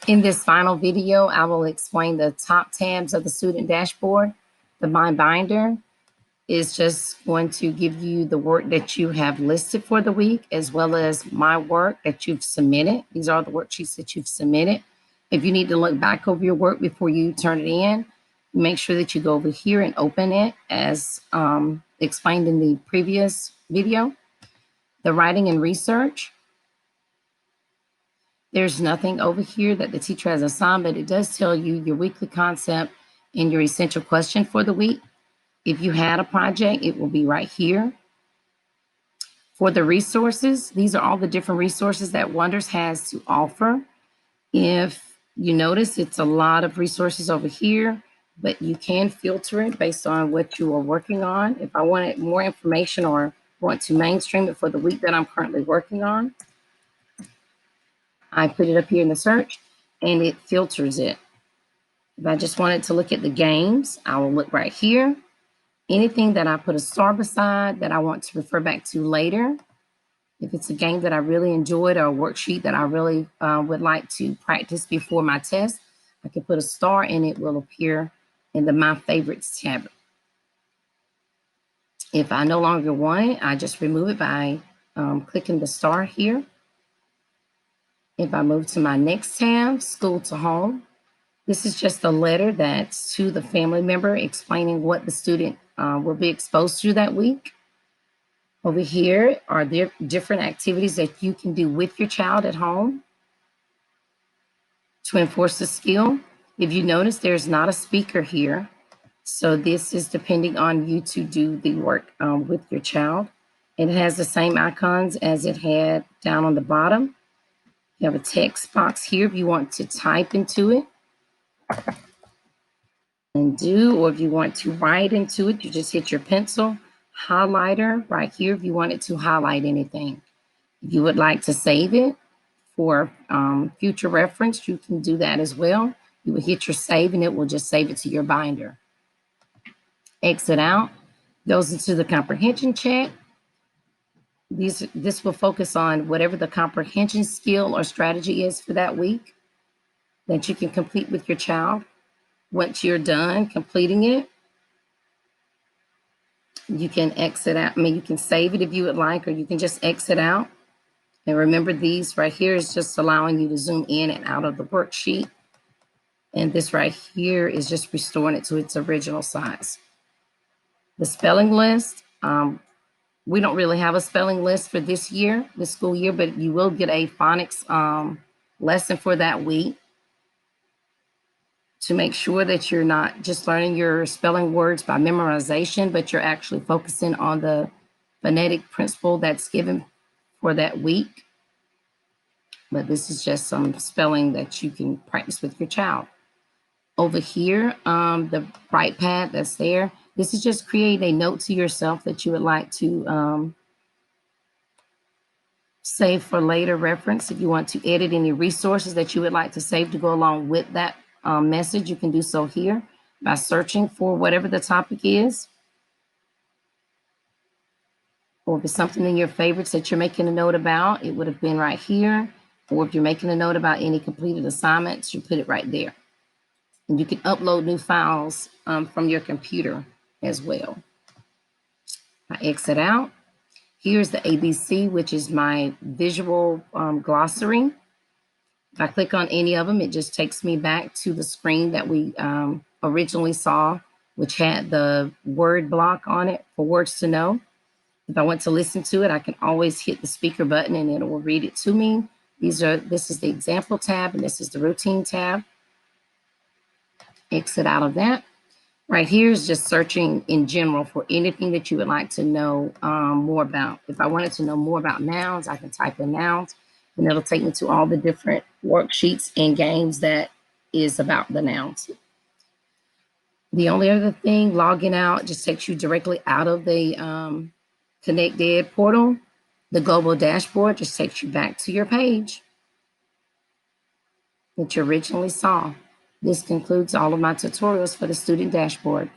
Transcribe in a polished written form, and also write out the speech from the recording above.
In this final video, I will explain the top tabs of the student dashboard. The My Binder is just going to give you the work that you have listed for the week, as well as my work that you've submitted. These are the worksheets that you've submitted. If you need to look back over your work before you turn it in, make sure that you go over here and open it as explained in the previous video. The writing and research. There's nothing over here that the teacher has assigned, but it does tell you your weekly concept and your essential question for the week. If you had a project, it will be right here. For the resources, these are all the different resources that Wonders has to offer. If you notice, it's a lot of resources over here, but you can filter it based on what you are working on. If I wanted more information or want to mainstream it for the week that I'm currently working on, I put it up here in the search and it filters it. If I just wanted to look at the games, I will look right here. Anything that I put a star beside that I want to refer back to later, if it's a game that I really enjoyed or a worksheet that I really would like to practice before my test, I can put a star and it will appear in the My Favorites tab. If I no longer want it, I just remove it by clicking the star here. If I move to my next tab, School to Home, this is just a letter that's to the family member explaining what the student will be exposed to that week. Over here are there different activities that you can do with your child at home to enforce the skill. If you notice, there's not a speaker here. So this is depending on you to do the work with your child. It has the same icons as it had down on the bottom. You have a text box here if you want to type into it and do, or if you want to write into it, you just hit your pencil highlighter right here if you wanted to highlight anything. If you would like to save it for future reference, you can do that as well. You will hit your save and it will just save it to your binder. Exit out, goes into the comprehension check. This will focus on whatever the comprehension skill or strategy is for that week that you can complete with your child. Once you're done completing it, you can exit out. I mean, you can save it if you would like, or you can just exit out. And remember, these right here is just allowing you to zoom in and out of the worksheet. And this right here is just restoring it to its original size. The spelling list, we don't really have a spelling list for this year, this school year, but you will get a phonics lesson for that week to make sure that you're not just learning your spelling words by memorization, but you're actually focusing on the phonetic principle that's given for that week. But this is just some spelling that you can practice with your child. Over here, the right pad that's there, this is just create a note to yourself that you would like to save for later reference. If you want to edit any resources that you would like to save to go along with that message, you can do so here by searching for whatever the topic is. Or if it's something in your favorites that you're making a note about, it would have been right here. Or if you're making a note about any completed assignments, you put it right there. And you can upload new files from your computer as well. I exit out. Here's the ABC, which is my visual glossary. If I click on any of them, it just takes me back to the screen that we originally saw, which had the word block on it for words to know. If I want to listen to it, I can always hit the speaker button and it will read it to me. This is the example tab and this is the routine tab. Exit out of that. Right here is just searching in general for anything that you would like to know more about. If I wanted to know more about nouns, I can type in nouns and it'll take me to all the different worksheets and games that is about the nouns. The only other thing, logging out just takes you directly out of the ConnectEd portal. The global dashboard just takes you back to your page that you originally saw. This concludes all of my tutorials for the student dashboard.